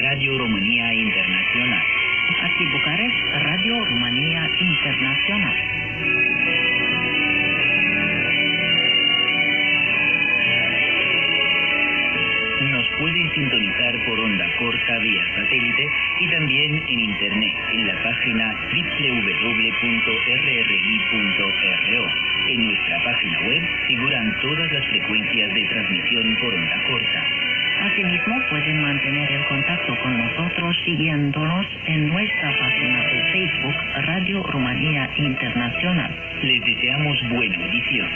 Radio România Internațional. Aquí Bucarest, Radio România Internațional. Nos pueden sintonizar por onda corta vía satélite y también en internet en la página www.rri.ro. En nuestra página web figuran todas las frecuencias de transmisión por onda corta. Asimismo, pueden mantener el contacto con nosotros siguiéndonos en nuestra página de Facebook Radio România Internacional. Les deseamos buena audición.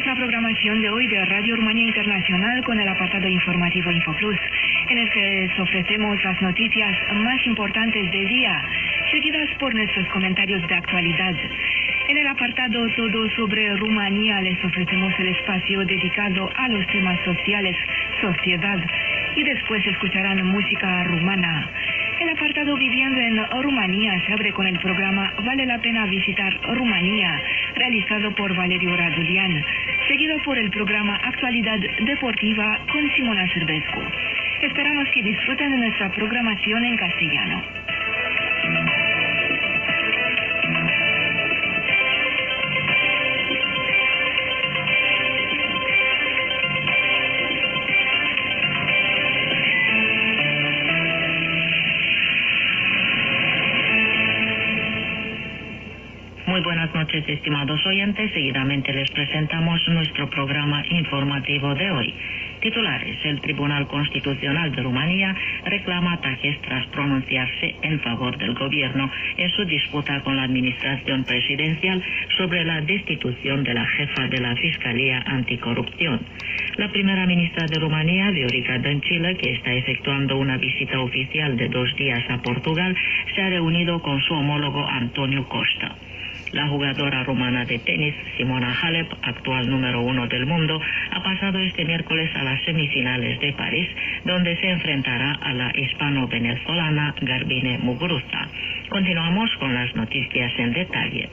La programación de hoy de Radio România Internacional con el apartado informativo InfoPlus, en el que les ofrecemos las noticias más importantes del día, seguidas por nuestros comentarios de actualidad. En el apartado Todo sobre Rumanía les ofrecemos el espacio dedicado a los temas sociales, sociedad, y después escucharán música rumana. El apartado Viviendo en Rumanía se abre con el programa Vale la pena visitar Rumanía, realizado por Valeriu Radulian, seguido por el programa Actualidad Deportiva con Simona Sârbescu. Esperamos que disfruten de nuestra programación en castellano. Muy buenas noches, estimados oyentes. Seguidamente les presentamos nuestro programa informativo de hoy. Titulares: el Tribunal Constitucional de Rumanía reclama ataques tras pronunciarse en favor del gobierno en su disputa con la administración presidencial sobre la destitución de la jefa de la Fiscalía Anticorrupción. La primera ministra de Rumanía, Viorica Dăncilă, que está efectuando una visita oficial de 2 días a Portugal, se ha reunido con su homólogo Antonio Costa. La jugadora rumana de tenis, Simona Halep, actual número 1 del mundo, ha pasado este miércoles a las semifinales de París, donde se enfrentará a la hispano-venezolana Garbine Muguruza. Continuamos con las noticias en detalle.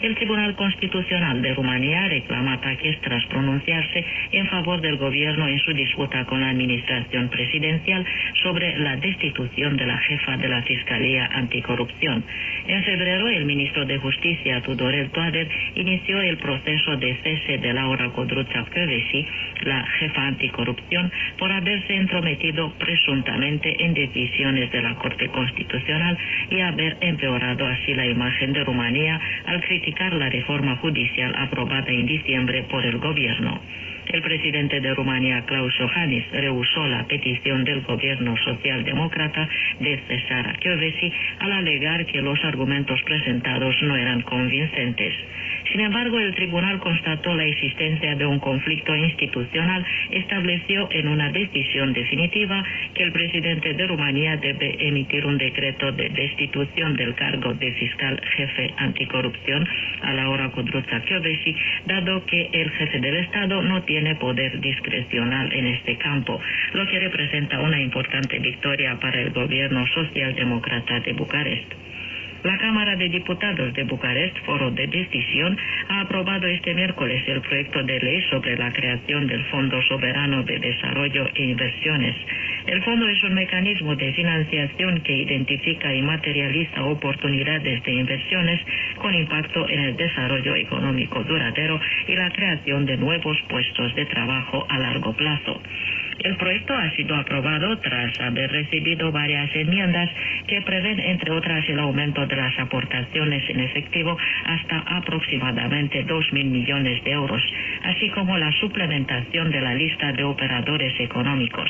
El Tribunal Constitucional de Rumanía reclama ataques tras pronunciarse en favor del gobierno en su disputa con la administración presidencial sobre la destitución de la jefa de la Fiscalía Anticorrupción. En febrero, el ministro de Justicia, Tudorel Toader, inició el proceso de cese de Laura Codruța-Kövesi, la jefa anticorrupción, por haberse entrometido presuntamente en decisiones de la Corte Constitucional y haber empeorado así la imagen de Rumanía al criticar la reforma judicial aprobada en diciembre por el gobierno. El presidente de Rumanía, Klaus Iohannis, rehusó la petición del gobierno socialdemócrata de cesar a Kövesi al alegar que los argumentos presentados no eran convincentes. Sin embargo, el tribunal constató la existencia de un conflicto institucional, estableció en una decisión definitiva que el presidente de Rumanía debe emitir un decreto de destitución del cargo de fiscal jefe anticorrupción a Laura Codruța-Kövesi, dado que el jefe del Estado no tiene poder discrecional en este campo, lo que representa una importante victoria para el gobierno socialdemócrata de Bucarest. La Cámara de Diputados de Bucarest, foro de decisión, ha aprobado este miércoles el proyecto de ley sobre la creación del Fondo Soberano de Desarrollo e Inversiones. El fondo es un mecanismo de financiación que identifica y materializa oportunidades de inversiones con impacto en el desarrollo económico duradero y la creación de nuevos puestos de trabajo a largo plazo. El proyecto ha sido aprobado tras haber recibido varias enmiendas que prevén, entre otras, el aumento de las aportaciones en efectivo hasta aproximadamente 2.000 millones de euros, así como la suplementación de la lista de operadores económicos.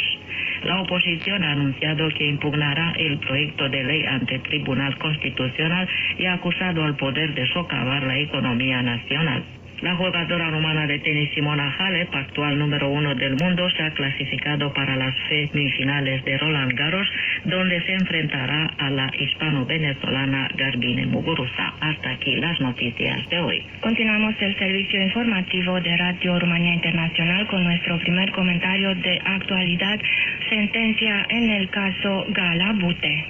La oposición ha anunciado que impugnará el proyecto de ley ante el Tribunal Constitucional y ha acusado al poder de socavar la economía nacional. La jugadora rumana de tenis Simona Halep, actual número 1 del mundo, se ha clasificado para las semifinales de Roland Garros, donde se enfrentará a la hispano-venezolana Garbine Muguruza. Hasta aquí las noticias de hoy. Continuamos el servicio informativo de Radio România Internacional con nuestro primer comentario de actualidad sentencia en el caso Gala Bute.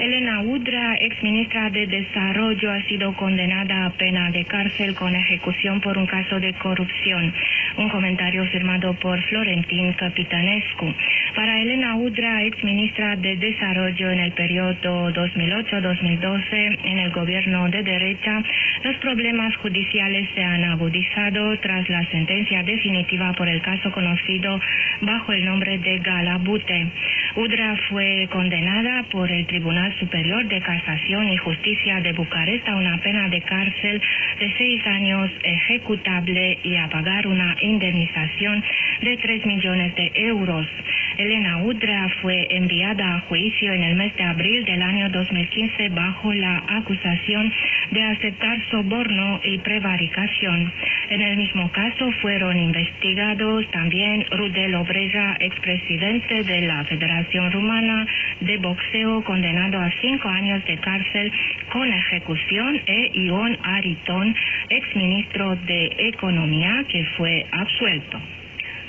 Elena Udrea, exministra de Desarrollo, ha sido condenada a pena de cárcel con ejecución por un caso de corrupción. Un comentario firmado por Florentin Capitanescu. Para Elena Udrea, exministra de Desarrollo en el periodo 2008-2012 en el gobierno de derecha, los problemas judiciales se han agudizado tras la sentencia definitiva por el caso conocido bajo el nombre de Gala Bute. Udrea fue condenada por el Tribunal Superior de Casación y Justicia de Bucarest a una pena de cárcel de 6 años ejecutable y a pagar una indemnización de 3 millones de euros. Elena Udrea fue enviada a juicio en el mes de abril del año 2015 bajo la acusación de aceptar soborno y prevaricación. En el mismo caso fueron investigados también Rudel Obreja, expresidente de la Federación Rumana de Boxeo, condenado a 5 años de cárcel con ejecución, e Ion Ariton, exministro de Economía, que fue absuelto.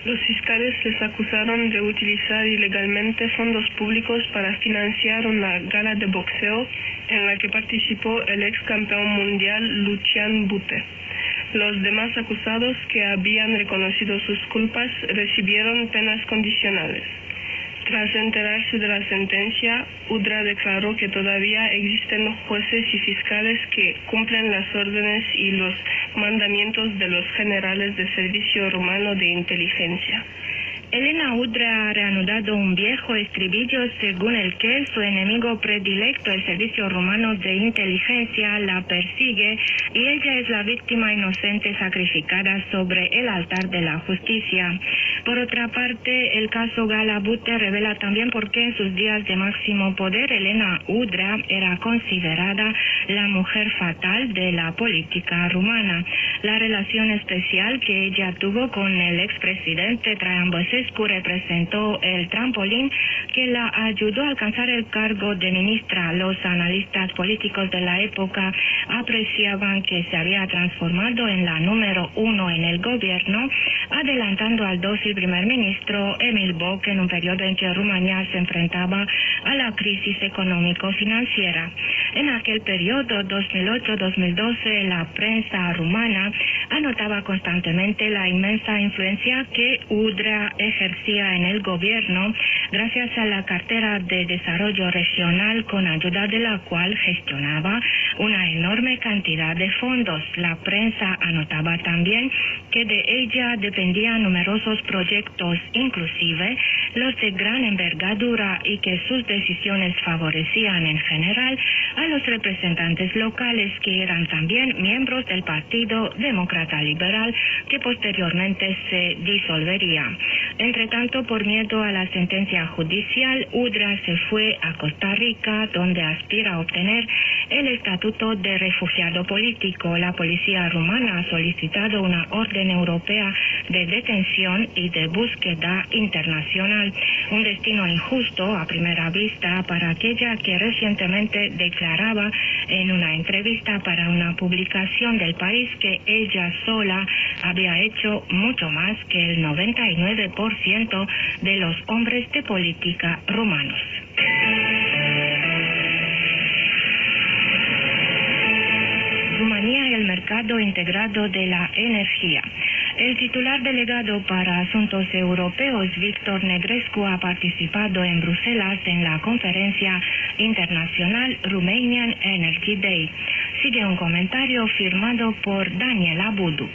Los fiscales les acusaron de utilizar ilegalmente fondos públicos para financiar una gala de boxeo en la que participó el ex campeón mundial Lucian Bute. Los demás acusados, que habían reconocido sus culpas, recibieron penas condicionales. Tras enterarse de la sentencia, Udrea declaró que todavía existen jueces y fiscales que cumplen las órdenes y los mandamientos de los generales de servicio rumano de inteligencia. Elena Udrea ha reanudado un viejo estribillo según el que su enemigo predilecto, el servicio rumano de inteligencia, la persigue y ella es la víctima inocente sacrificada sobre el altar de la justicia. Por otra parte, el caso Gala Bute revela también por qué en sus días de máximo poder Elena Udrea era considerada la mujer fatal de la política rumana. La relación especial que ella tuvo con el expresidente Traian Băsescu representó el trampolín que la ayudó a alcanzar el cargo de ministra. Los analistas políticos de la época apreciaban que se había transformado en la número 1 en el gobierno, adelantando al dócil primer ministro Emil Boc en un periodo en que Rumanía se enfrentaba a la crisis económico-financiera. En aquel periodo, 2008-2012, la prensa rumana anotaba constantemente la inmensa influencia que Udrea ejercía en el gobierno gracias a la cartera de desarrollo regional, con ayuda de la cual gestionaba una enorme cantidad de fondos. La prensa anotaba también que de ella dependían numerosos proyectos, inclusive los de gran envergadura, y que sus decisiones favorecían en general a los representantes locales, que eran también miembros del Partido Demócrata Liberal, que posteriormente se disolvería. Entre tanto, por miedo a la sentencia judicial, Udrea se fue a Costa Rica, donde aspira a obtener el estatuto de refugiado político. La policía rumana ha solicitado una orden europea de detención y de búsqueda internacional. Un destino injusto a primera vista para aquella que recientemente declaraba en una entrevista para una publicación del país que ella sola había hecho mucho más que el 99% de los hombres de política rumanos. Rumanía y el mercado integrado de la energía. El titular delegado para asuntos europeos, Victor Negrescu, ha participado en Bruselas en la conferencia internacional Romanian Energy Day. Sigue un comentario firmado por Daniela Budu.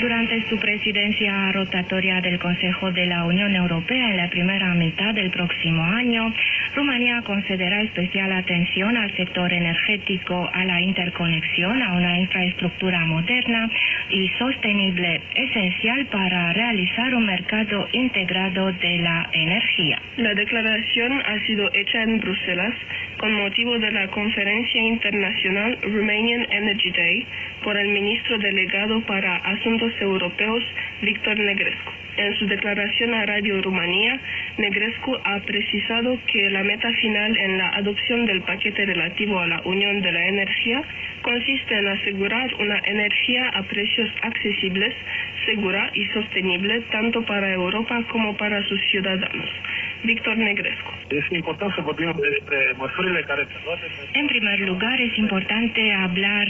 Durante su presidencia rotatoria del Consejo de la Unión Europea en la primera mitad del próximo año, Rumanía concederá especial atención al sector energético, a la interconexión, a una infraestructura moderna y sostenible, esencial para realizar un mercado integrado de la energía. La declaración ha sido hecha en Bruselas con motivo de la Conferencia Internacional Romanian Energy Day por el ministro delegado para Asuntos Europeos, Victor Negrescu. En su declaración a Radio Rumanía, Negrescu ha precisado que la meta final en la adopción del paquete relativo a la Unión de la Energía consiste en asegurar una energía a precios accesibles, segura y sostenible tanto para Europa como para sus ciudadanos. Víctor Negrescu. Es importante să vorbim despre măsurile care se luate. En primer lugar, es importante hablar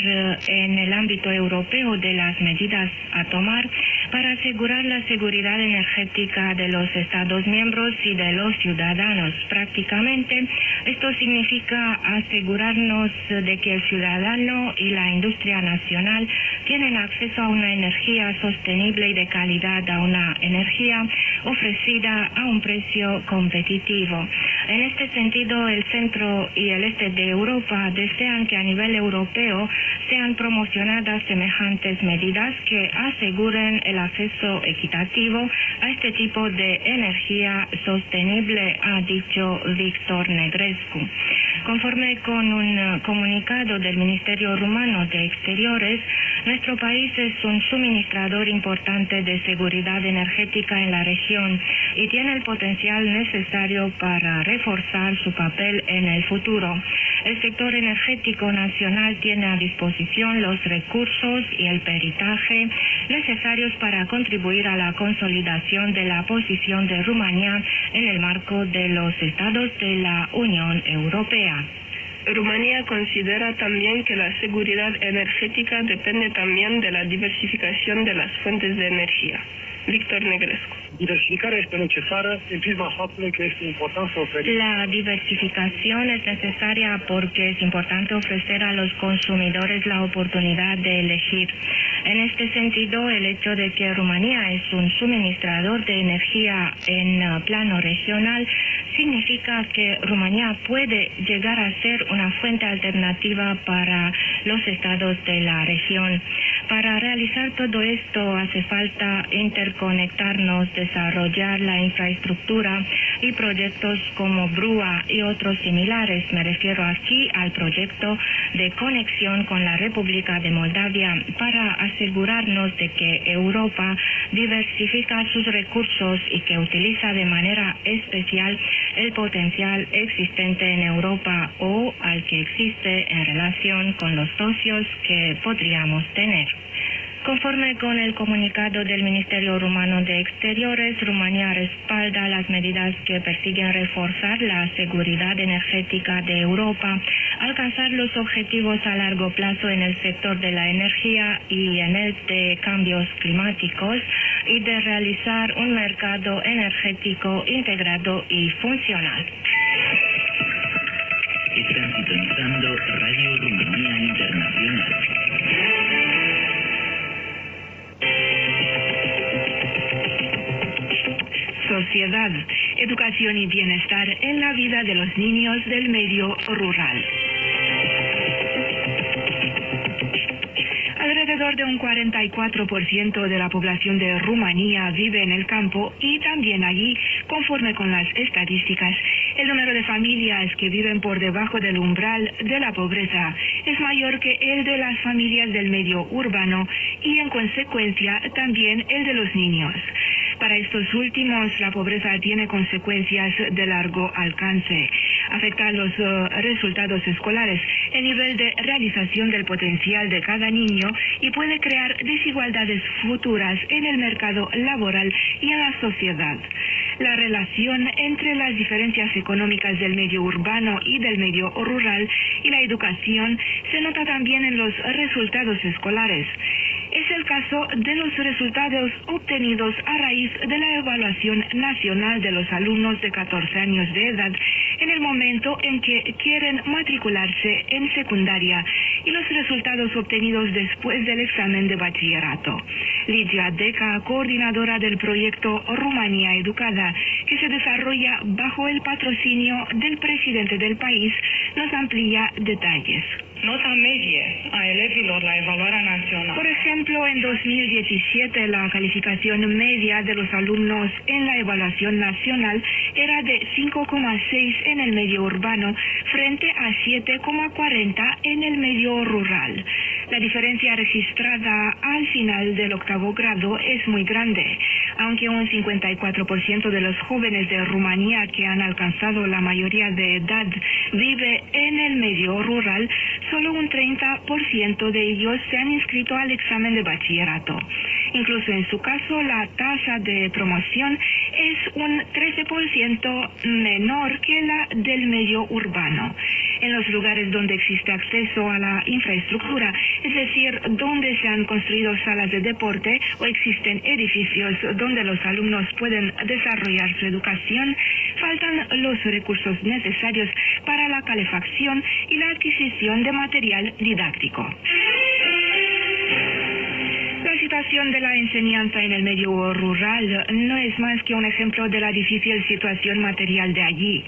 en el ámbito europeo de las medidas a tomar para asegurar la seguridad energética de los Estados miembros y de los ciudadanos. Prácticamente, esto significa asegurarnos de que el ciudadano y la industria nacional tienen acceso a una energía sostenible y de calidad, a una energía ofrecida a un precio competitivo. En este sentido, el centro y el este de Europa desean que a nivel europeo sean promocionadas semejantes medidas que aseguren el acceso equitativo a este tipo de energía sostenible, ha dicho Víctor Negrescu. Conforme con un comunicado del Ministerio Rumano de Exteriores, nuestro país es un suministrador importante de seguridad energética en la región y tiene el potencial necesario para reforzar su papel en el futuro. El sector energético nacional tiene a disposición los recursos y el peritaje necesarios para contribuir a la consolidación de la posición de Rumanía en el marco de los Estados de la Unión Europea. Rumanía considera también que la seguridad energética depende también de la diversificación de las fuentes de energía. Víctor Negrescu. Diversificarea este necesară în prisma faptului că este important să oferim. La diversificación es necesaria porque es importante ofrecer a los consumidores la oportunidad de elegir. En este sentido, el hecho de que Rumanía es un suministrador de energía en plano regional significa que Rumanía puede llegar a ser una fuente alternativa para los estados de la región. Para realizar todo esto hace falta interconectarnos, desarrollar la infraestructura y proyectos como Brua y otros similares. Me refiero aquí al proyecto de conexión con la República de Moldavia para asegurarnos de que Europa diversifica sus recursos y que utiliza de manera especial el potencial existente en Europa o al que existe en relación con los socios que podríamos tener. Conforme con el comunicado del Ministerio Rumano de Exteriores, Rumanía respalda las medidas que persiguen reforzar la seguridad energética de Europa, alcanzar los objetivos a largo plazo en el sector de la energía y en el de cambios climáticos y de realizar un mercado energético integrado y funcional. Están sintonizando Radio Rumanía Internacional. Sociedad, educación y bienestar en la vida de los niños del medio rural. Alrededor de un 44% de la población de Rumanía vive en el campo y también allí, conforme con las estadísticas, el número de familias que viven por debajo del umbral de la pobreza es mayor que el de las familias del medio urbano y, en consecuencia, también el de los niños. Para estos últimos, la pobreza tiene consecuencias de largo alcance. Afecta los resultados escolares, el nivel de realización del potencial de cada niño y puede crear desigualdades futuras en el mercado laboral y en la sociedad. La relación entre las diferencias económicas del medio urbano y del medio rural y la educación se nota también en los resultados escolares. Es el caso de los resultados obtenidos a raíz de la evaluación nacional de los alumnos de 14 años de edad en el momento en que quieren matricularse en secundaria y los resultados obtenidos después del examen de bachillerato. Ligia Deca, coordinadora del proyecto Rumanía Educada, que se desarrolla bajo el patrocinio del presidente del país, nos amplía detalles. Nota medie a elevilor la evaluarea națională. Por ejemplo, en 2017 la calificación media de los alumnos en la evaluación nacional era de 5,6 en el medio urbano frente a 7,40 en el medio rural. La diferencia registrada al final del octavo grado es muy grande. Aunque un 54% de los jóvenes de Rumanía que han alcanzado la mayoría de edad vive en el medio rural, solo un 30% de ellos se han inscrito al examen de bachillerato. Incluso en su caso, la tasa de promoción es un 13% menor que la del medio urbano. En los lugares donde existe acceso a la infraestructura, es decir, donde se han construido salas de deporte o existen edificios donde los alumnos pueden desarrollar su educación, faltan los recursos necesarios para la calefacción y la adquisición de material didáctico. La situación de la enseñanza en el medio rural no es más que un ejemplo de la difícil situación material de allí.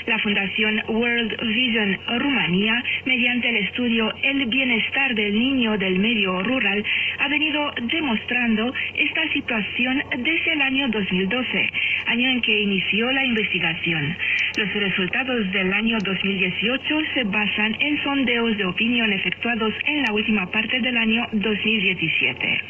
La Fundación World Vision Rumanía, mediante el estudio El bienestar del niño del medio rural, ha venido demostrando esta situación desde el año 2012, año en que inició la investigación. Los resultados del año 2018 se basan en sondeos de opinión efectuados en la última parte del año 2017.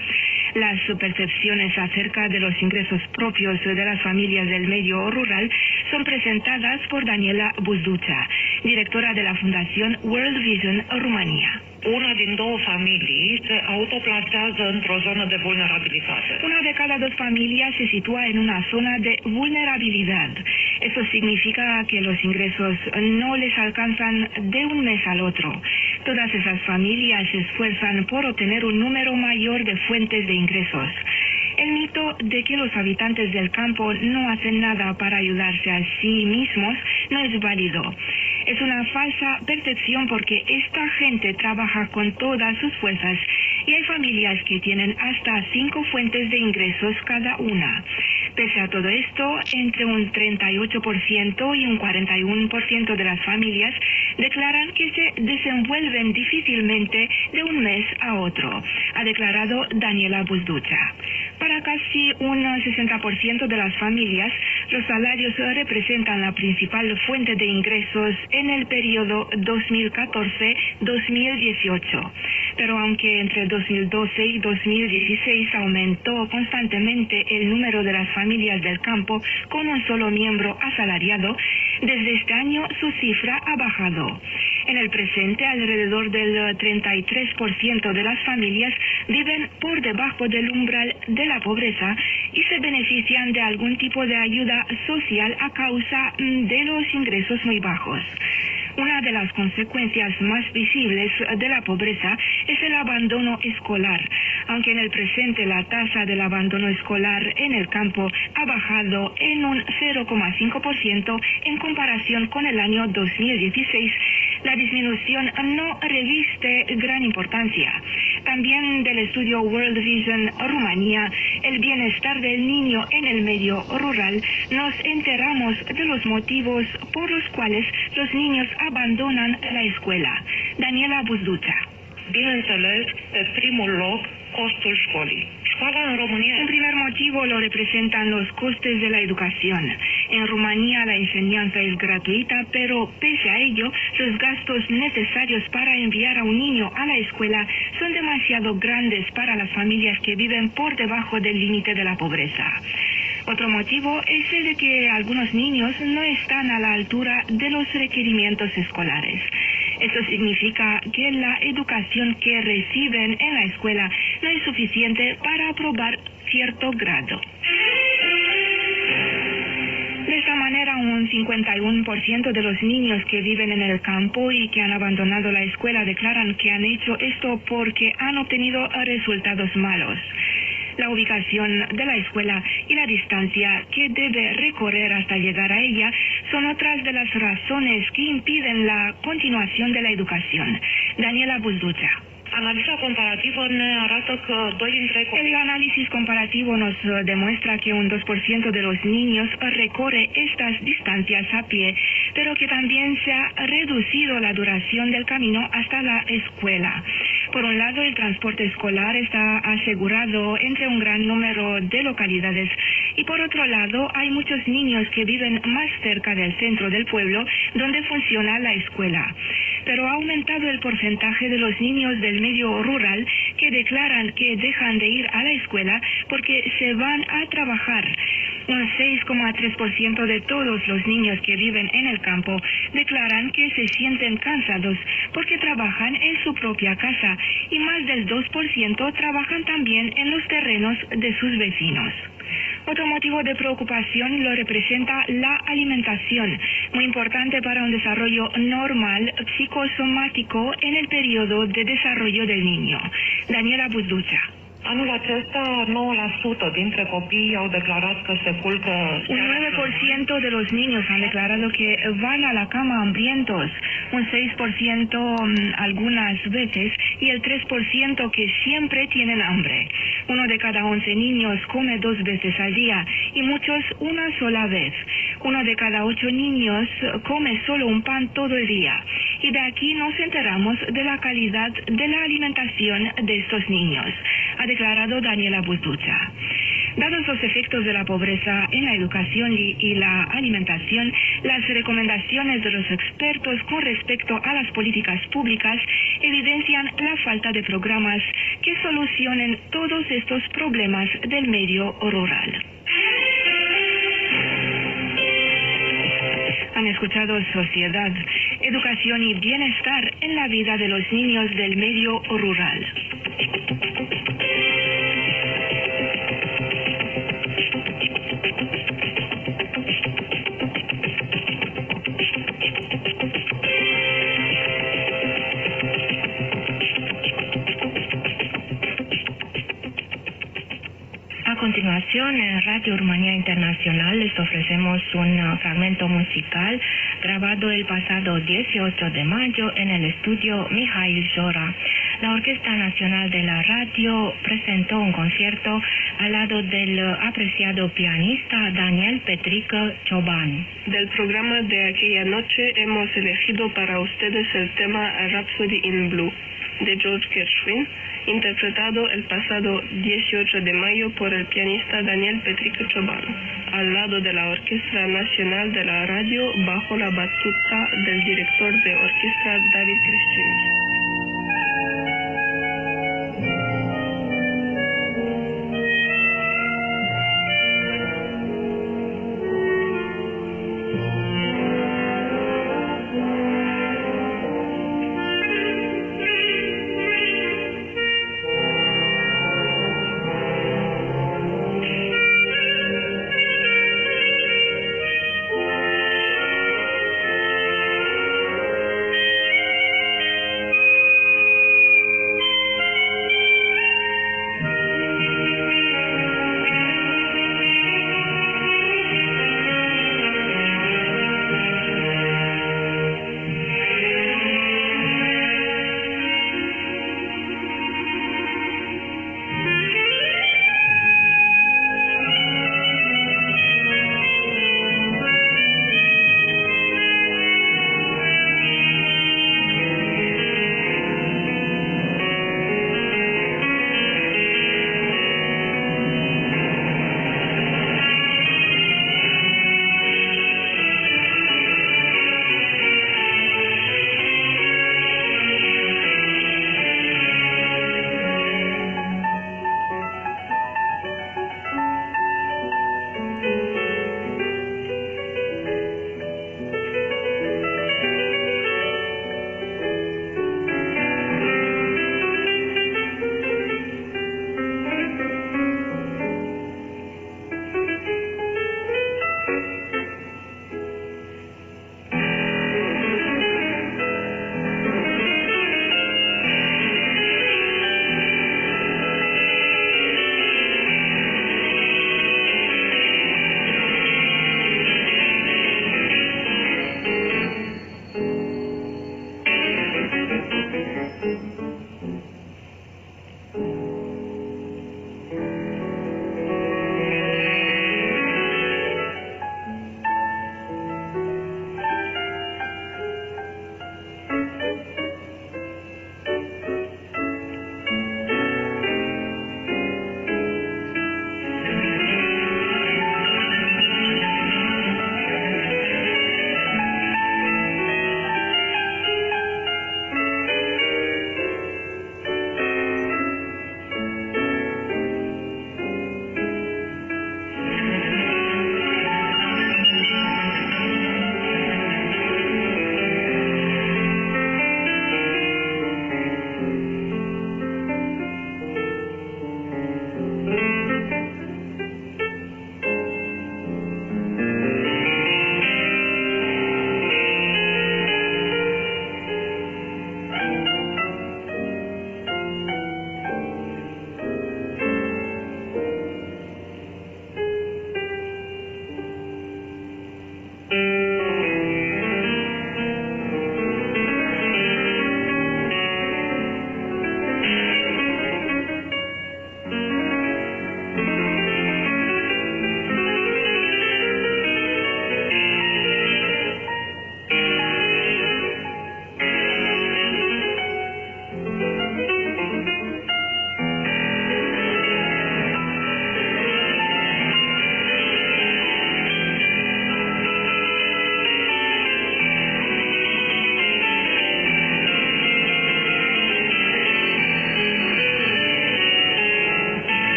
Las percepciones acerca de los ingresos propios de las familias del medio rural son presentadas por Daniela Buzduța, directora de la Fundación World Vision Rumanía. Una din două familii se autoplasează într-o zonă de vulnerabilitate. Una de cada dos familias se sitúa en una zona de vulnerabilidad. Eso significa que los ingresos no les alcanzan de un mes al otro. Todas esas familias se esfuerzan por obtener un número mayor de fuentes de ingresos. El mito de que los habitantes del campo no hacen nada para ayudarse a sí mismos no es válido. Es una falsa percepción porque esta gente trabaja con todas sus fuerzas y hay familias que tienen hasta 5 fuentes de ingresos cada una. Pese a todo esto, entre un 38% y un 41% de las familias declaran que se desenvuelven difícilmente de un mes a otro, ha declarado Daniela Buzduța. Para casi un 60% de las familias, los salarios representan la principal fuente de ingresos en el periodo 2014-2018. Pero aunque entre 2012 y 2016 aumentó constantemente el número de las familias del campo con un solo miembro asalariado, desde este año su cifra ha bajado. En el presente, alrededor del 33% de las familias viven por debajo del umbral de la pobreza y se benefician de algún tipo de ayuda social a causa de los ingresos muy bajos. Una de las consecuencias más visibles de la pobreza es el abandono escolar. Aunque en el presente la tasa del abandono escolar en el campo ha bajado en un 0,5% en comparación con el año 2016, la disminución no reviste gran importancia. También del estudio World Vision Rumanía, el bienestar del niño en el medio rural, nos enteramos de los motivos por los cuales los niños abandonan la escuela. Daniela Buzduța. Bineînțeles, pe primul loc, costul școlii. Școala în România... Un primer motivo lo representan los costes de la educación. En Rumanía la enseñanza es gratuita, pero pese a ello, los gastos necesarios para enviar a un niño a la escuela son demasiado grandes para las familias que viven por debajo del límite de la pobreza. Otro motivo es el de que algunos niños no están a la altura de los requerimientos escolares. Eso significa que la educación que reciben en la escuela no es suficiente para aprobar cierto grado. De esta manera, un 51% de los niños que viven en el campo y que han abandonado la escuela declaran que han hecho esto porque han obtenido resultados malos. La ubicación de la escuela y la distancia que debe recorrer hasta llegar a ella son otras de las razones que impiden la continuación de la educación. Daniela Buzduța. Analiza comparativă ne arată că 2 dintre copii... El análisis comparativo nos demuestra que un 2% de los niños recorre estas distancias a pie, pero que también se ha reducido la duración del camino hasta la escuela. Por un lado, el transporte escolar está asegurado entre un gran número de localidades y por otro lado, hay muchos niños que viven más cerca del centro del pueblo donde funciona la escuela. pero ha aumentado el porcentaje de los niños del medio rural que declaran que dejan de ir a la escuela porque se van a trabajar. Un 6,3% de todos los niños que viven en el campo declaran que se sienten cansados porque trabajan en su propia casa y más del 2% trabajan también en los terrenos de sus vecinos. Otro motivo de preocupación lo representa la alimentación, muy importante para un desarrollo normal psicosomático en el periodo de desarrollo del niño. Daniela Buzducea. Anul acesta, 9% dintre copii au declarat că se culcă... Un 9% de los niños han declarado que van a la cama hambrientos, un 6% algunas veces y el 3% que siempre tienen hambre. 1 de cada 11 niños come 2 veces al día y muchos una sola vez. 1 de cada 8 niños come solo un pan todo el día. Y de aquí nos enteramos de la calidad de la alimentación de estos niños, ha declarado Daniela Buzducea. Dados los efectos de la pobreza en la educación y la alimentación, las recomendaciones de los expertos con respecto a las políticas públicas evidencian la falta de programas que solucionen todos estos problemas del medio rural. Han escuchado Sociedad, Educación y Bienestar en la vida de los niños del medio rural. A continuación, en Radio Rumania Internacional les ofrecemos un fragmento musical grabado el pasado 18 de mayo en el estudio Mihail Jora. La Orquesta Nacional de la Radio presentó un concierto al lado del apreciado pianista Daniel Petrică Cioban. Del programa de aquella noche hemos elegido para ustedes el tema Rhapsody in Blue de George Gershwin, interpretado el pasado 18 de mayo por el pianista Daniel Petrică Cioban, al lado de la Orquesta Nacional de la Radio, bajo la batuta del director de orquesta David Cristina.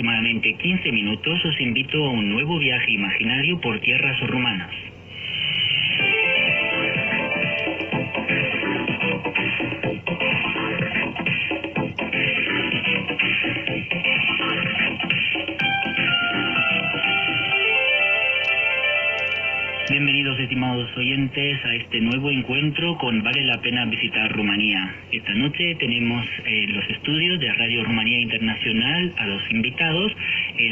aproximadamente 15 minutos os invito a un nuevo viaje imaginario por tierras rumanas. Bienvenidos, estimados oyentes, a este nuevo encuentro con Vale la Pena Visitar Rumanía. Esta noche tenemos en los estudios de Radio Rumanía Internacional a dos invitados.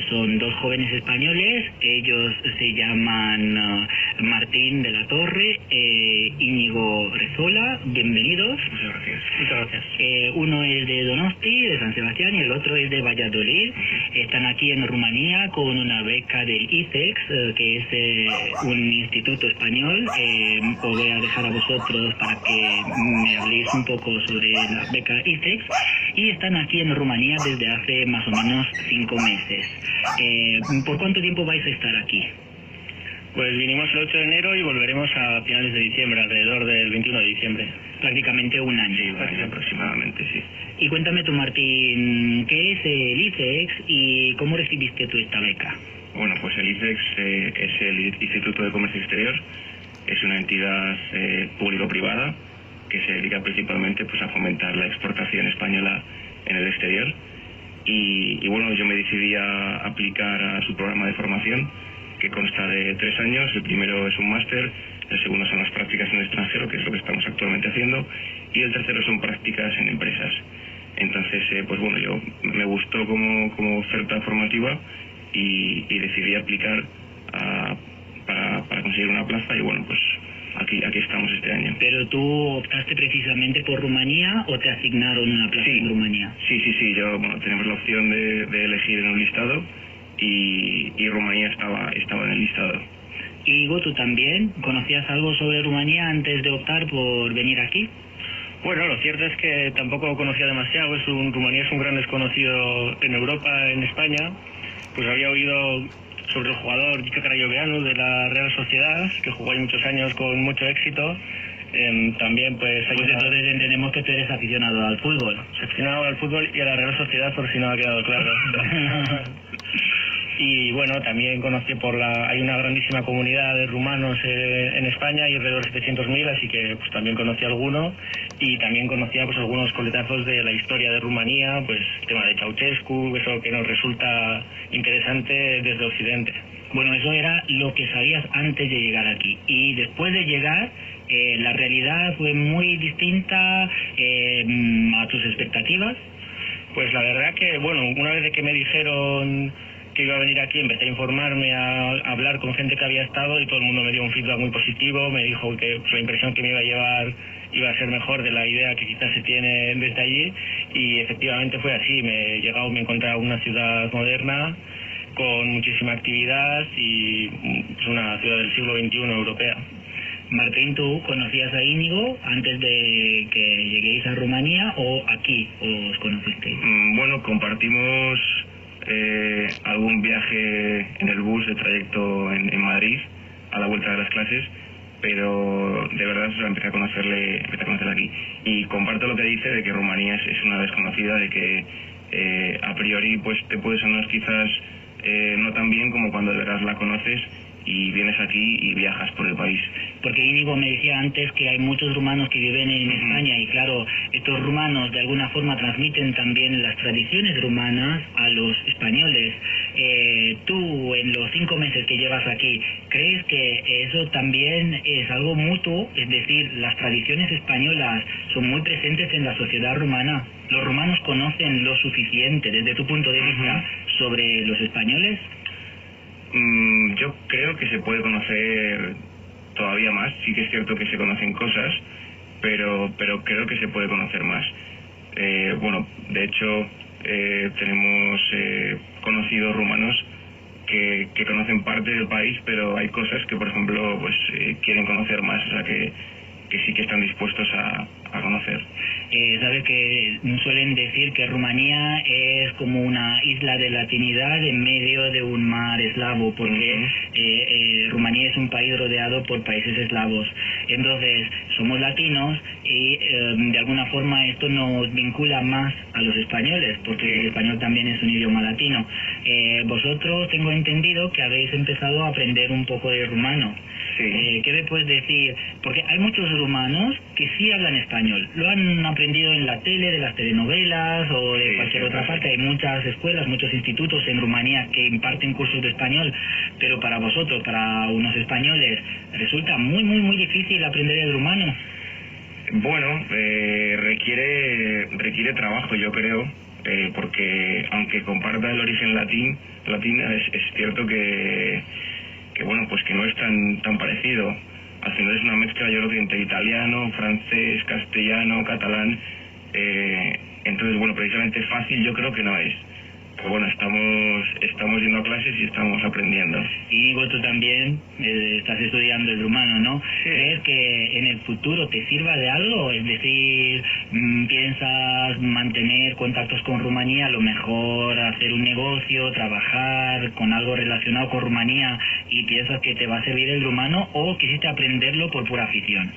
Son dos jóvenes españoles. Ellos se llaman Martín de la Torre, Íñigo Rezola. Bienvenidos. Muchas gracias. Muchas gracias. Uno es de Donosti, de San Sebastián, y el otro es de Valladolid. Están aquí en Rumanía con una beca del ICEX, que es un instituto español. Os voy a dejar a vosotros para que me habléis un poco sobre la beca ICEX. Y están aquí en Rumanía desde hace más o menos 5 meses. ¿Por cuánto tiempo vais a estar aquí? Pues vinimos el 8 de enero y volveremos a finales de diciembre, alrededor del 21 de diciembre. Prácticamente un año. Sí, un año aproximadamente, sí. Y cuéntame tú, Martín, ¿qué es el ICEX y cómo recibiste tú esta beca? Bueno, pues el ICEX es el Instituto de Comercio Exterior. Es una entidad público-privada que se dedica principalmente pues, a fomentar la exportación española en el exterior. Y bueno, yo me decidí a aplicar a su programa de formación, que consta de 3 años. El primero es un máster, el segundo son las prácticas en el extranjero, que es lo que estamos actualmente haciendo, y el tercero son prácticas en empresas. Entonces, pues bueno, yo me gustó como oferta formativa y decidí aplicar para conseguir una plaza, y bueno, pues aquí estamos este año. ¿Pero tú optaste precisamente por Rumanía o te asignaron una plaza en Rumanía? Sí, tenemos la opción de elegir en un listado, y Rumanía estaba en el listado. Y Igo, ¿tú también conocías algo sobre Rumanía antes de optar por venir aquí? Bueno, lo cierto es que tampoco conocía demasiado. Rumanía es un gran desconocido en Europa, en España. Pues había oído sobre el jugador Gică Craioveanu de la Real Sociedad, que jugó ahí muchos años con mucho éxito. También pues entonces entendemos que tú eres aficionado al fútbol. Aficionado al fútbol y a la Real Sociedad, por si no ha quedado claro. Y bueno, también conocí hay una grandísima comunidad de rumanos en España, hay alrededor de 700.000, así que pues también conocí alguno, y también conocía pues algunos coletazos de la historia de Rumanía, pues el tema de Ceausescu, eso que nos resulta interesante desde Occidente. Bueno, eso era lo que sabías antes de llegar aquí, y después de llegar la realidad fue muy distinta a tus expectativas. Pues la verdad que, bueno, una vez que me dijeron que iba a venir aquí, empecé a informarme, a hablar con gente que había estado, y todo el mundo me dio un feedback muy positivo. Me dijo que la impresión que me iba a llevar iba a ser mejor de la idea que quizás se tiene desde allí, y efectivamente fue así. Me he encontrado una ciudad moderna con muchísima actividad, y es una ciudad del siglo XXI europea. Martín, ¿tú conocías a Íñigo antes de que lleguéis a Rumanía o aquí os conocisteis? Bueno, compartimos algún viaje en el bus de trayecto en Madrid a la vuelta de las clases, pero de verdad empecé a conocerle aquí. Y comparto lo que dice de que Rumanía es una desconocida, de que a priori pues te puede sonar quizás no tan bien como cuando de verdad la conoces y vienes aquí y viajas por el país. Porque Íñigo me decía antes que hay muchos rumanos que viven en España, y claro, estos rumanos de alguna forma transmiten también las tradiciones rumanas a los españoles. Tú, en los 5 meses que llevas aquí, ¿crees que eso también es algo mutuo? Es decir, las tradiciones españolas son muy presentes en la sociedad rumana. ¿Los rumanos conocen lo suficiente, desde tu punto de vista, sobre los españoles? Yo creo que se puede conocer todavía más. Sí que es cierto que se conocen cosas, pero creo que se puede conocer más. Bueno, de hecho, tenemos conocidos rumanos que conocen parte del país, pero hay cosas que, por ejemplo, pues quieren conocer más, o sea que sí que están dispuestos a a conocer. Sabes que suelen decir que Rumanía es como una isla de latinidad en medio de un mar eslavo, porque Rumanía es un país rodeado por países eslavos. Entonces, somos latinos y de alguna forma esto nos vincula más a los españoles, porque el español también es un idioma latino. Vosotros tengo entendido que habéis empezado a aprender un poco de rumano. Sí. ¿Qué me puedes decir? Porque hay muchos rumanos que sí hablan español. Lo han aprendido en la tele, de las telenovelas o de cualquier otra parte. Hay muchas escuelas, muchos institutos en Rumanía que imparten cursos de español. Pero para vosotros, para unos españoles, resulta muy, muy, muy difícil aprender el rumano. Bueno, requiere trabajo, yo creo, porque aunque comparta el origen latino, es cierto que bueno, pues que no es tan parecido. Al final es una mezcla, yo creo que entre italiano, francés, castellano, catalán. Entonces, bueno, precisamente fácil yo creo que no es. Pero bueno, estamos yendo a clases y estamos aprendiendo. Y tú también estás estudiando el rumano, ¿no? Sí. ¿Crees que en el futuro te sirva de algo? Es decir, ¿piensas mantener contactos con Rumanía, a lo mejor hacer un negocio, trabajar con algo relacionado con Rumanía y piensas que te va a servir el rumano o quisiste aprenderlo por pura afición?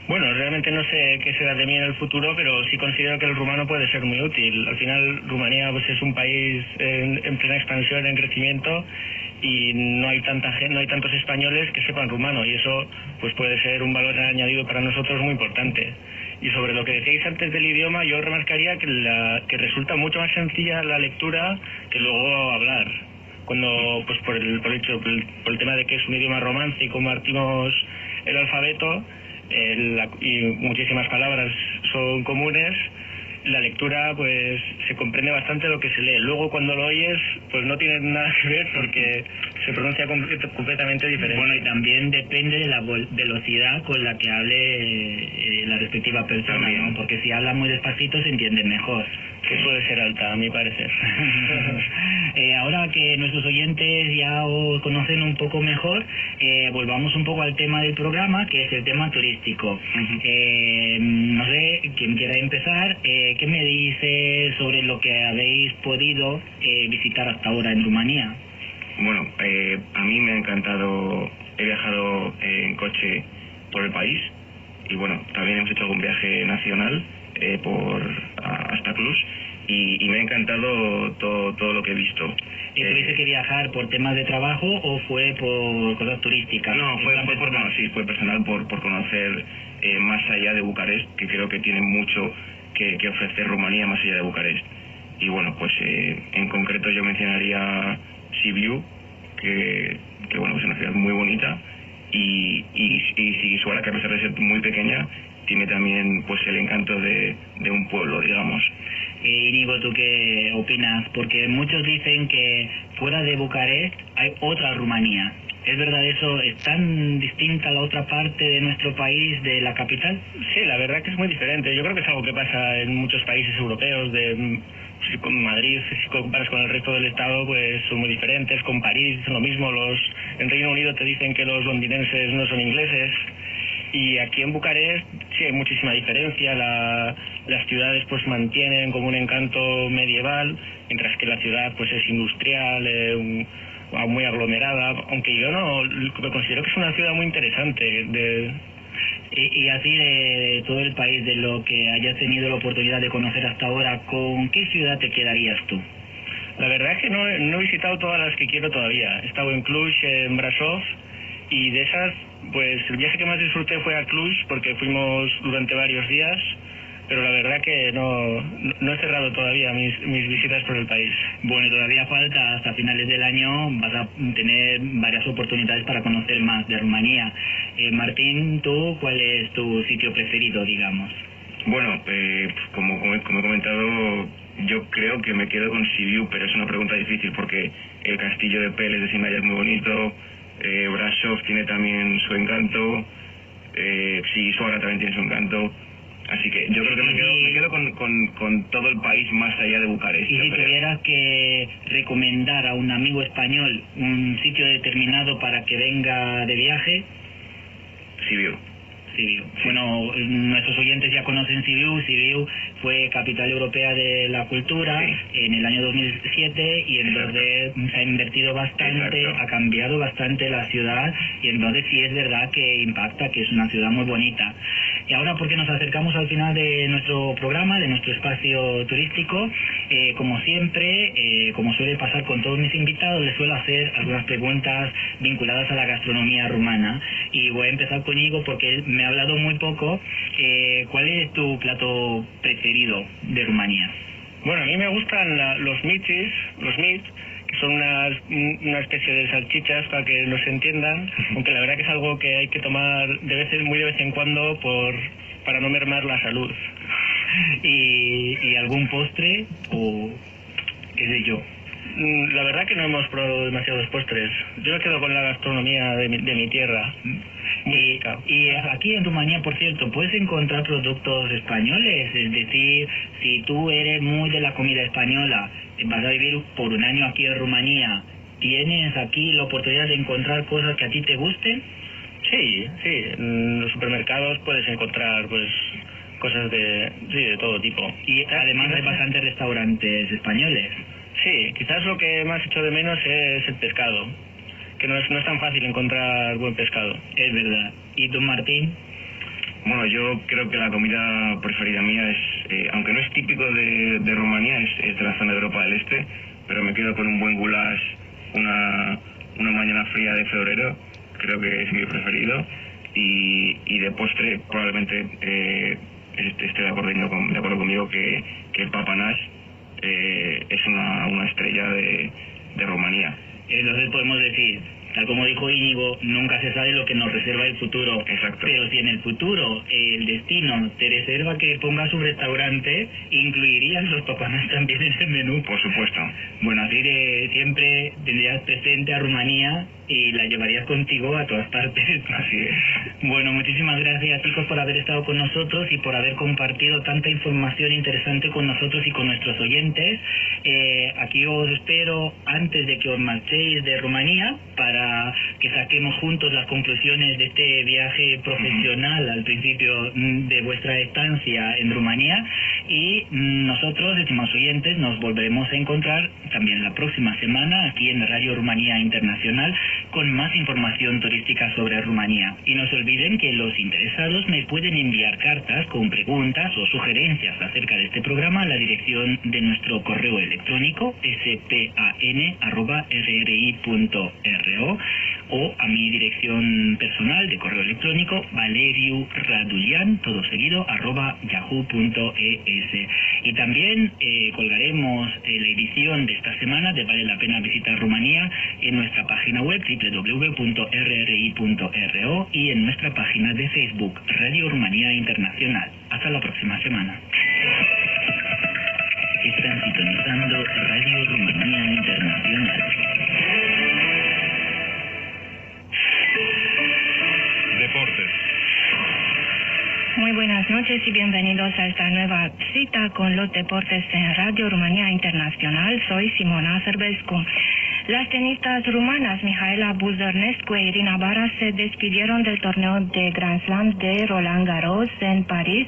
Bueno, realmente no sé qué será de mí en el futuro, pero sí considero que el rumano puede ser muy útil. Al final, Rumanía pues es un país en plena expansión, en crecimiento, y no hay tantos españoles que sepan rumano, y eso pues puede ser un valor añadido para nosotros muy importante. Y sobre lo que decíais antes del idioma, yo remarcaría que resulta mucho más sencilla la lectura que luego hablar. Cuando, pues por el tema de que es un idioma romance y compartimos el alfabeto, y muchísimas palabras son comunes, la lectura pues se comprende bastante lo que se lee. Luego cuando lo oyes pues no tiene nada que ver porque se pronuncia completamente diferente. Bueno, y también depende de la velocidad con la que hable la respectiva persona, ¿no? Porque si habla muy despacito se entiende mejor. Que puede ser alta, a mi parecer. Ahora que nuestros oyentes ya os conocen un poco mejor, volvamos un poco al tema del programa, que es el tema turístico. No sé, quien quiera empezar, ¿qué me dice sobre lo que habéis podido visitar hasta ahora en Rumanía? Bueno, a mí me ha encantado, he viajado en coche por el país y bueno, también hemos hecho algún viaje nacional hasta Cluj y me ha encantado todo lo que he visto. ¿Tuviste que viajar por temas de trabajo o fue por cosas turísticas? No, fue personal por conocer más allá de Bucarest, que creo que tiene mucho que ofrecer Rumanía más allá de Bucarest. Y bueno, pues en concreto yo mencionaría Sibiu, que bueno, es una ciudad muy bonita y Sighisoara, que a pesar de ser muy pequeña, tiene también pues el encanto de un pueblo, digamos. Íñigo, ¿tú qué opinas? Porque muchos dicen que fuera de Bucarest hay otra Rumanía. ¿Es verdad eso? ¿Es tan distinta a la otra parte de nuestro país, de la capital? Sí, la verdad que es muy diferente. Yo creo que es algo que pasa en muchos países europeos. Si con Madrid, si comparas con el resto del estado, pues son muy diferentes. Con París, lo mismo. En Reino Unido te dicen que los londinenses no son ingleses. Y aquí en Bucarest sí hay muchísima diferencia. Las ciudades pues mantienen como un encanto medieval, mientras que la ciudad pues es industrial, muy aglomerada, aunque yo no considero que es una ciudad muy interesante. Y así de todo el país, de lo que hayas tenido la oportunidad de conocer hasta ahora, ¿con qué ciudad te quedarías tú? La verdad es que no he visitado todas las que quiero todavía. He estado en Cluj, en Brasov, y de esas, pues el viaje que más disfruté fue a Cluj, porque fuimos durante varios días, pero la verdad que no he cerrado todavía mis visitas por el país. Bueno, todavía falta, hasta finales del año vas a tener varias oportunidades para conocer más de Rumanía. Martín, ¿tú cuál es tu sitio preferido, digamos? Bueno, como he comentado, yo creo que me quedo con Sibiu, pero es una pregunta difícil porque el castillo de Peles de Sinaia es muy bonito, Brasov tiene también su encanto, Sighisoara también tiene su encanto. Así que yo creo que me quedo con todo el país más allá de Bucarest. Y si tuvieras que recomendar a un amigo español un sitio determinado para que venga de viaje... Sibiu. Sibiu. Bueno, nuestros oyentes ya conocen Sibiu. Sibiu fue capital europea de la cultura en el año 2007 y entonces se ha invertido bastante, ha cambiado bastante la ciudad y entonces sí es verdad que impacta, que es una ciudad muy bonita. Y ahora, porque nos acercamos al final de nuestro programa, de nuestro espacio turístico, como siempre, como suele pasar con todos mis invitados, les suelo hacer algunas preguntas vinculadas a la gastronomía rumana. Y voy a empezar con Íñigo porque él me ha hablado muy poco. ¿Cuál es tu plato preferido de Rumanía? Bueno, a mí me gustan los mitis, que son una especie de salchichas, para que nos entiendan, aunque la verdad que es algo que hay que tomar muy de vez en cuando para no mermar la salud. ¿Y algún postre o qué sé yo? La verdad que no hemos probado demasiados postres. Yo me quedo con la gastronomía de mi tierra. Y aquí en Rumanía, por cierto, puedes encontrar productos españoles. Es decir, si tú eres muy de la comida española, vas a vivir por un año aquí en Rumanía, ¿tienes aquí la oportunidad de encontrar cosas que a ti te gusten? Sí. En los supermercados puedes encontrar pues cosas de todo tipo. Y además hay bastantes restaurantes españoles. Sí, quizás lo que más echo de menos es el pescado, que no es tan fácil encontrar buen pescado. Es verdad. ¿Y tú, Martín? Bueno, yo creo que la comida preferida mía es, aunque no es típico de Rumanía, es de la zona de Europa del Este, pero me quedo con un buen goulash, una mañana fría de febrero, creo que es mi preferido, y de postre probablemente esté de acuerdo conmigo que el papanash es una estrella de Rumanía. Entonces podemos decir, tal como dijo Íñigo, nunca se sabe lo que nos reserva el futuro. Exacto. Pero si en el futuro el destino te reserva que pongas un restaurante, ¿incluirías los papanash también en el menú? Por supuesto. Bueno, así de siempre tendrías presente a Rumanía y la llevarías contigo a todas partes. Así es. Bueno, muchísimas gracias, chicos, por haber estado con nosotros y por haber compartido tanta información interesante con nosotros y con nuestros oyentes. Aquí os espero antes de que os marchéis de Rumanía para que saquemos juntos las conclusiones de este viaje profesional al principio de vuestra estancia en Rumanía. Y nosotros, estimados oyentes, nos volveremos a encontrar también la próxima semana aquí en Radio Rumanía Internacional con más información turística sobre Rumanía. Y no se olviden que los interesados me pueden enviar cartas con preguntas o sugerencias acerca de este programa a la dirección de nuestro correo electrónico span@rri.ro o a mi dirección personal de correo electrónico valeriuradulian, todo seguido, @yahoo.es. Y también colgaremos la edición de esta semana de Vale la Pena Visitar Rumanía en nuestra página web www.rri.ro y en nuestra página de Facebook Radio Rumanía Internacional. Hasta la próxima semana. Están sintonizando Radio Rumanía Internacional. Deportes. Muy buenas noches y bienvenidos a esta nueva cita con los deportes en Radio Rumanía Internacional. Soy Simona Sărbescu. Las tenistas rumanas Mihaela Buzărnescu e Irina Bara se despidieron del torneo de Grand Slam de Roland Garros en París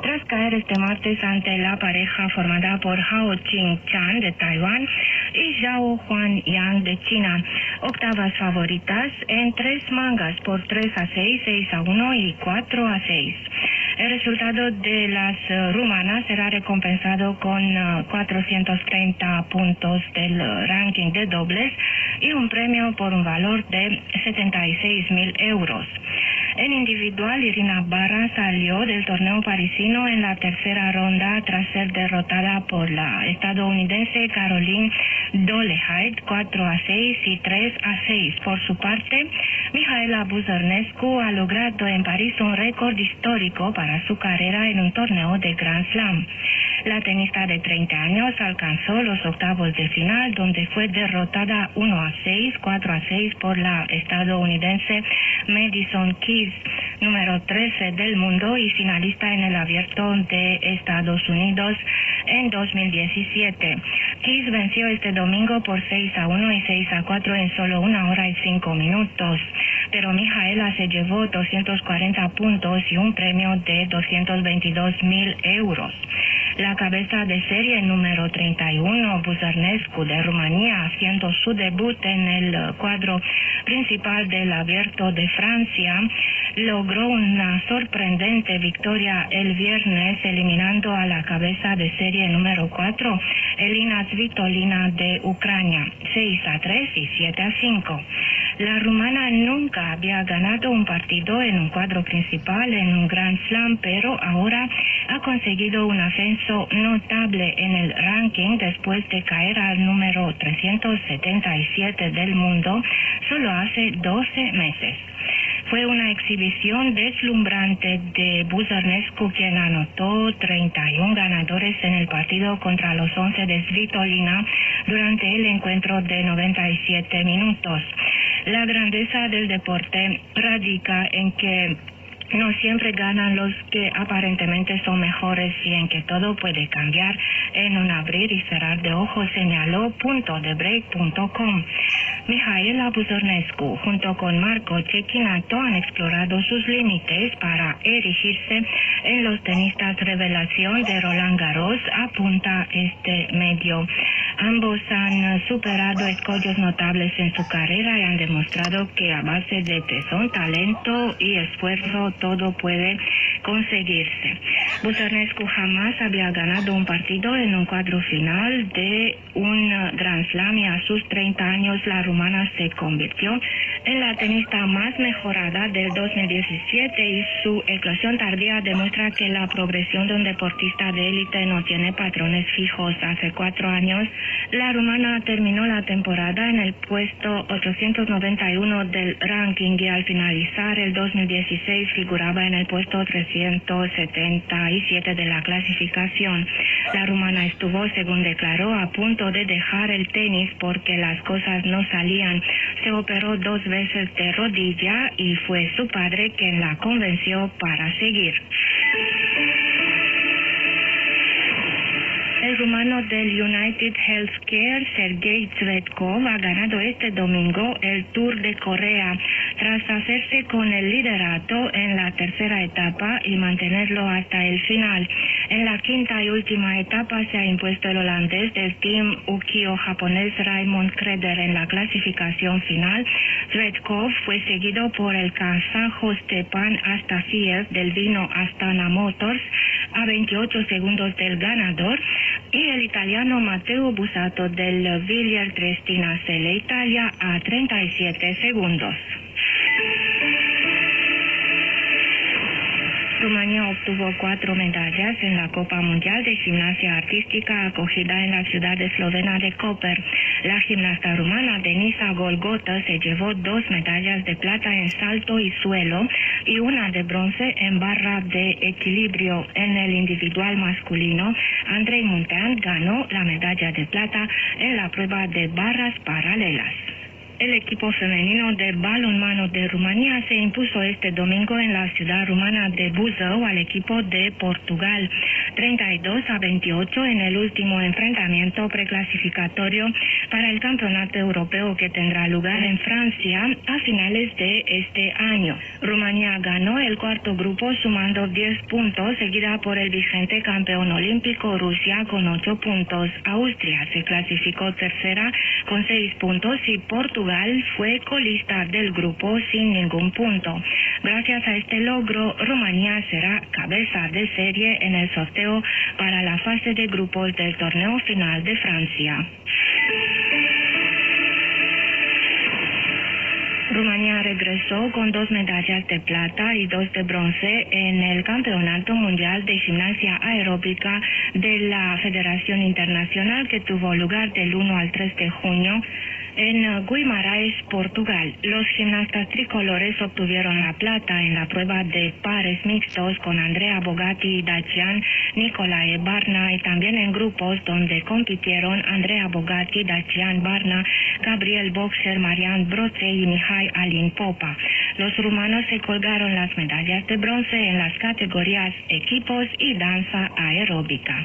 tras caer este martes ante la pareja formada por Hao Qing-Chan de Taiwán y Zhao Huan-Yang de China, octavas favoritas en 3 mangas por 3-6, 6-1 y 4-6. El resultado de las rumanas será recompensado con 430 puntos del ranking de dobles y un premio por un valor de 76.000 euros. En individual, Irina Bara salió del torneo parisino en la tercera ronda tras ser derrotada por la estadounidense Caroline Dolehide 4-6 y 3-6. Por su parte, Mihaela Buzărnescu ha logrado en París un récord histórico para su carrera en un torneo de Grand Slam. La tenista de 30 años alcanzó los octavos de final, donde fue derrotada 1-6, 4-6 por la estadounidense Madison Keys, número 13 del mundo y finalista en el Abierto de Estados Unidos en 2017. Keys venció este domingo por 6-1 y 6-4 en solo 1 hora y 5 minutos. pero Mihaela se llevó 240 puntos y un premio de 222.000 euros. La cabeza de serie número 31, Buzărnescu de Rumanía, haciendo su debut en el cuadro principal del Abierto de Francia, logró una sorprendente victoria el viernes, eliminando a la cabeza de serie número 4, Elina Svitolina de Ucrania, 6-3 y 7-5. La rumana nunca había ganado un partido en un cuadro principal en un Grand Slam, pero ahora ha conseguido un ascenso notable en el ranking después de caer al número 377 del mundo solo hace 12 meses. Fue una exhibición deslumbrante de Buzărnescu, quien anotó 31 ganadores en el partido contra los 11 de Svitolina durante el encuentro de 97 minutos. La grandeza del deporte radica en que no siempre ganan los que aparentemente son mejores y en que todo puede cambiar en un abrir y cerrar de ojos, señaló .debreak.com. Mihaela Buzărnescu, junto con Marco Cecchinato, han explorado sus límites para erigirse en los tenistas revelación de Roland Garros, apunta este medio. Ambos han superado escollos notables en su carrera y han demostrado que a base de tesón, talento y esfuerzo todo puede conseguirse. Buzărnescu jamás había ganado un partido en un cuadro final de un Grand Slam y a sus 30 años la rumana se convirtió en la tenista más mejorada del 2017 y su eclosión tardía demuestra que la progresión de un deportista de élite no tiene patrones fijos. Hace 4 años la rumana terminó la temporada en el puesto 891 del ranking y al finalizar el 2016 figuraba en el puesto 377 de la clasificación. La rumana estuvo, según declaró, a punto de dejar el tenis porque las cosas no salían. Se operó 2 veces de rodilla y fue su padre quien la convenció para seguir. El rumano del United Healthcare, Sergei Cvetkov, ha ganado este domingo el Tour de Corea tras hacerse con el liderato en la tercera etapa y mantenerlo hasta el final. En la quinta y última etapa se ha impuesto el holandés del Team Ukio japonés Raymond Kreder en la clasificación final. Cvetkov fue seguido por el kazajo Stepan Astafiev del Vino Astana Motors a 28 segundos del ganador y el italiano Matteo Busato del Villiers Triestina Selle Italia a 37 segundos. Rumanía obtuvo 4 medallas en la Copa Mundial de Gimnasia Artística acogida en la ciudad eslovena de Koper. La gimnasta rumana Denisa Golgota se llevó 2 medallas de plata en salto y suelo y 1 de bronce en barra de equilibrio. En el individual masculino, Andrei Muntean ganó la medalla de plata en la prueba de barras paralelas. El equipo femenino de balonmano de Rumanía se impuso este domingo en la ciudad rumana de Buzău al equipo de Portugal, 32-28 en el último enfrentamiento preclasificatorio para el campeonato europeo que tendrá lugar en Francia a finales de este año. Rumanía ganó el cuarto grupo sumando 10 puntos, seguida por el vigente campeón olímpico Rusia con 8 puntos. Austria se clasificó tercera con 6 puntos y Portugal fue colista del grupo sin ningún punto. Gracias a este logro, Rumanía será cabeza de serie en el sorteo para la fase de grupos del torneo final de Francia. Rumanía regresó con 2 medallas de plata y 2 de bronce en el Campeonato Mundial de Gimnasia Aeróbica de la Federación Internacional que tuvo lugar del 1 al 3 de junio en Guimarães, Portugal. Los gimnastas tricolores obtuvieron la plata en la prueba de pares mixtos con Andrea Bogatti y Dacian Nicolae Barna y también en grupos donde compitieron Andrea Bogatti, Dacian Barna, Gabriel Boxer, Marian Brotre y Mihai Alin Popa. Los rumanos se colgaron las medallas de bronce en las categorías equipos y danza aeróbica.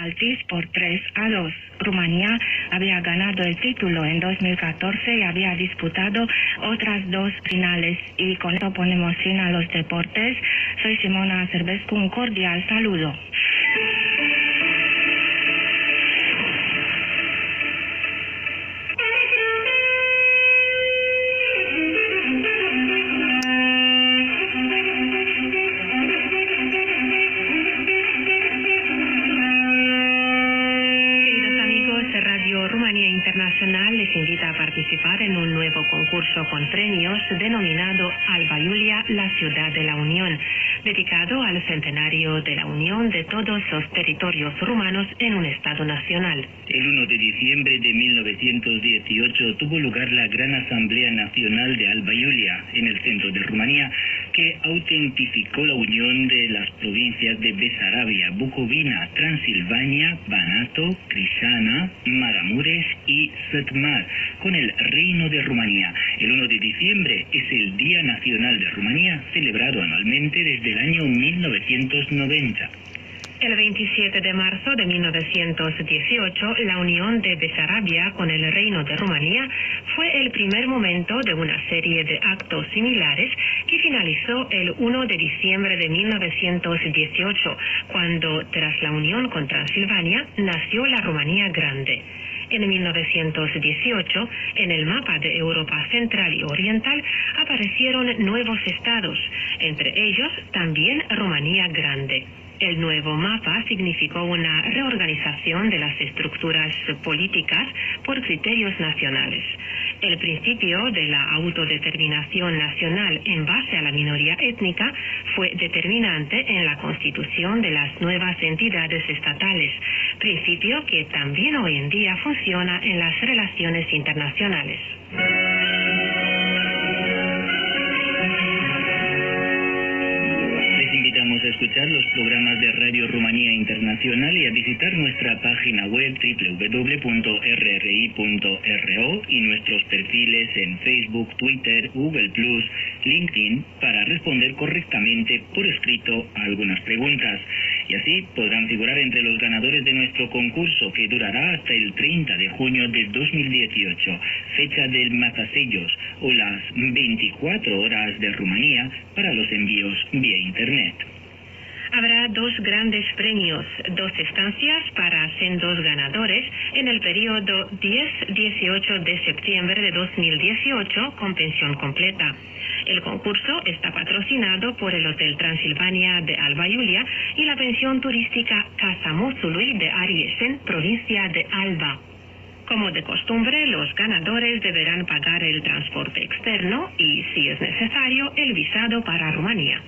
Altis por 3-2. Rumanía había ganado el título en 2014 y había disputado otras 2 finales. Y con esto ponemos fin a los deportes. Soy Simona Cervescu, un cordial saludo. Les invita a participar en un nuevo concurso con premios denominado Alba Iulia, la ciudad de la Unión, dedicado al centenario de la unión de todos los territorios rumanos en un Estado nacional. El 1 de diciembre de 1918 tuvo lugar la Gran Asamblea Nacional de Alba Iulia, en el centro de Rumanía, que autentificó la unión de las provincias de Besarabia, Bucovina, Transilvania, Banato, Crișana, Maramureș y Sătmar con el Reino de Rumanía. El 1 de diciembre es el Día Nacional de Rumanía, celebrado anualmente desde el año 1990. El 27 de marzo de 1918, la unión de Besarabia con el Reino de Rumanía fue el primer momento de una serie de actos similares que finalizó el 1 de diciembre de 1918, cuando, tras la unión con Transilvania, nació la Rumanía Grande. En 1918, en el mapa de Europa Central y Oriental, aparecieron nuevos estados, entre ellos también Rumanía Grande. El nuevo mapa significó una reorganización de las estructuras políticas por criterios nacionales. El principio de la autodeterminación nacional en base a la minoría étnica fue determinante en la constitución de las nuevas entidades estatales, principio que también hoy en día funciona en las relaciones internacionales. Invitamos a escuchar los programas de Radio Rumanía Internacional y a visitar nuestra página web www.rri.ro y nuestros perfiles en Facebook, Twitter, Google+, LinkedIn para responder correctamente por escrito a algunas preguntas. Y así podrán figurar entre los ganadores de nuestro concurso que durará hasta el 30 de junio de 2018, fecha del matasellos o las 24 horas de Rumanía para los envíos vía Internet. Habrá 2 grandes premios, 2 estancias para sendos ganadores en el periodo 10-18 de septiembre de 2018 con pensión completa. El concurso está patrocinado por el Hotel Transilvania de Alba Iulia y la pensión turística Casa Muțului de Ariesen, provincia de Alba. Como de costumbre, los ganadores deberán pagar el transporte externo y, si es necesario, el visado para Rumanía.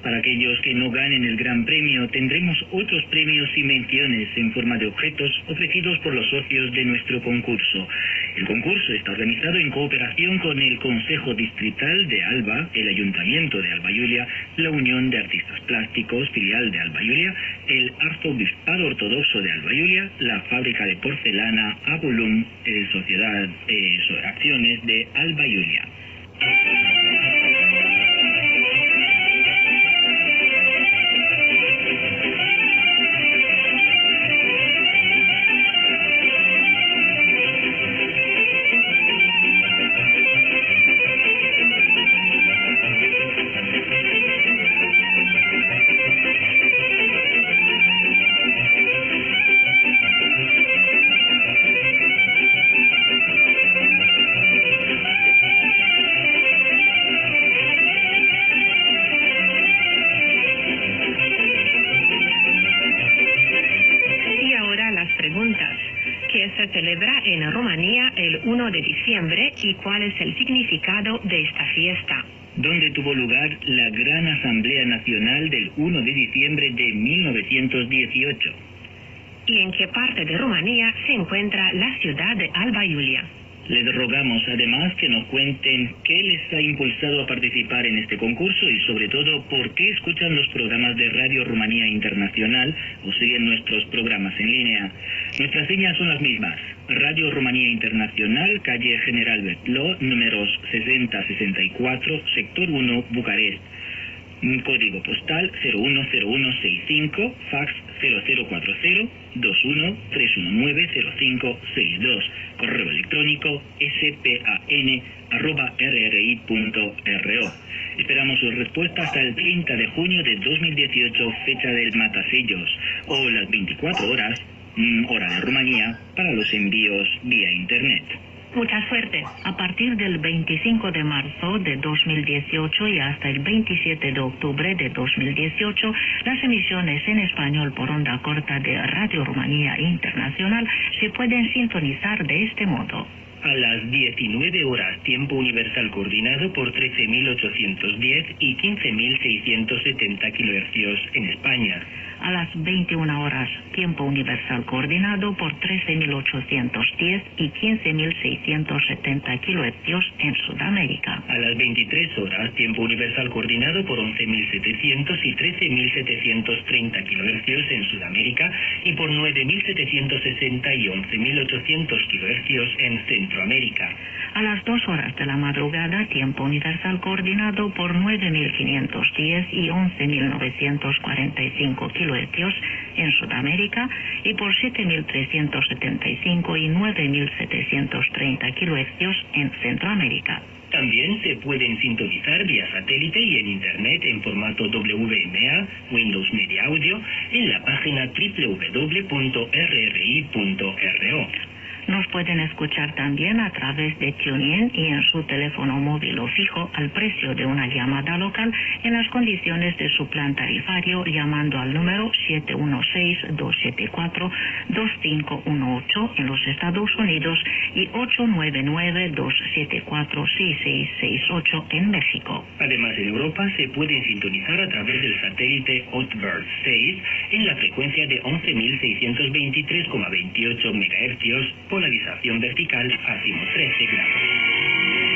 Para aquellos que no ganen el gran premio, tendremos otros premios y menciones en forma de objetos ofrecidos por los socios de nuestro concurso. El concurso está organizado en cooperación con el Consejo Distrital de Alba, el Ayuntamiento de Alba Iulia, la Unión de Artistas Plásticos, filial de Alba Iulia, el Arzobispado Ortodoxo de Alba Iulia, la Fábrica de Porcelana Abulum, Sociedad Acciones de Alba Iulia. Se celebra en Rumanía el 1 de diciembre y cuál es el significado de esta fiesta. Donde tuvo lugar la Gran Asamblea Nacional del 1 de diciembre de 1918. ¿Y en qué parte de Rumanía se encuentra la ciudad de Alba Iulia? Les rogamos además que nos cuenten qué les ha impulsado a participar en este concurso y sobre todo por qué escuchan los programas de Radio Rumanía Internacional o siguen nuestros programas en línea. Nuestras señas son las mismas. Radio Rumanía Internacional, calle General Bertló, números 60-64, sector 1, Bucarest. Código postal 010165, fax 0040-21-319-0562, correo electrónico span@rri.ro. Esperamos su respuesta hasta el 30 de junio de 2018, fecha del matasellos, o las 24 horas, hora de Rumanía, para los envíos vía Internet. Mucha suerte. A partir del 25 de marzo de 2018 y hasta el 27 de octubre de 2018, las emisiones en español por onda corta de Radio Rumanía Internacional se pueden sintonizar de este modo. A las 19 horas, tiempo universal coordinado por 13.810 y 15.670 kHz en España. A las 21 horas, tiempo universal coordinado por 13.810 y 15.670 kHz en Sudamérica. A las 23 horas, tiempo universal coordinado por 11.700 y 13.730 kHz en Sudamérica y por 9.760 y 11.800 kHz en Centroamérica. A las 2 horas de la madrugada, tiempo universal coordinado por 9.510 y 11.945 kHz en Sudamérica y por 7.375 y 9.730 kHz en Centroamérica. También se pueden sintonizar vía satélite y en Internet en formato WMA, Windows Media Audio, en la página www.rri.ro. Nos pueden escuchar también a través de TuneIn y en su teléfono móvil o fijo al precio de una llamada local en las condiciones de su plan tarifario llamando al número 716-274-2518 en los Estados Unidos y 899-274-6668 en México. Además, en Europa se pueden sintonizar a través del satélite Hotbird 6 en la frecuencia de 11.623,28 MHz, polarización vertical a 13 grados.